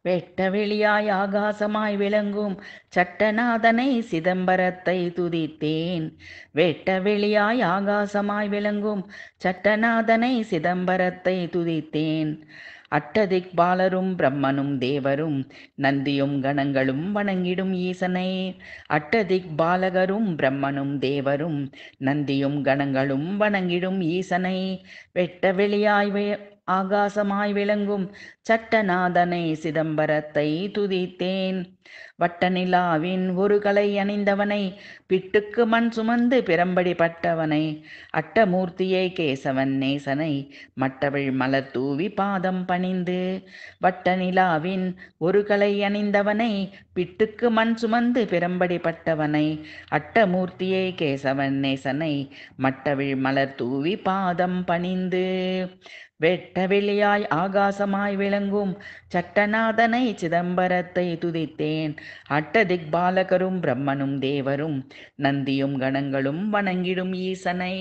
வெட்ட வெளியாய் ஆகாசமாய் விளங்கும் சட்டநாதனை சிதம்பரத்தை துதித்தேன். வெட்ட வெளியாய் ஆகாசமாய் விளங்கும் சட்டநாதனை சிதம்பரத்தை துதித்தேன். அட்டதிக்பாலரும் பிரம்மனும் தேவரும் நந்தியும் கணங்களும் வணங்கிடும் ஈசனை. அட்டதிக்பாலகரும் பிரம்மனும் தேவரும் நந்தியும் கணங்களும் வணங்கிடும் ஈசனை. வெட்ட வெளியாய் ஆகாசமாய் விளங்கும் சட்டநாதனை சிதம்பரத்தை துதித்தேன். வட்ட நிலாவின் ஒரு கலை அணிந்தவனை, பிட்டுக்கு மண் சுமந்து பிரம்படி பட்டவனை, அட்டமூர்த்தியை கேசவன் நேசனை, மட்டவிழ் மலர் தூவி பாதம் பணிந்து. வட்ட நிலாவின் ஒரு கலை அணிந்தவனை, பிட்டுக்கு மண் சுமந்து பிரம்படி பட்டவனை, அட்டமூர்த்தியை கேசவன் நேசனை, மட்டவிழ் மலர் தூவி பாதம் பணிந்து. வெட்ட வெளியாய் ஆகாசமாய் விளங்கும் சட்டநாதனை சிதம்பரத்தை துதித்தேன். அட்டதிக்பாலகரும் பிரம்மனும் தேவரும் நந்தியும் கணங்களும் வணங்கிடும் ஈசனை.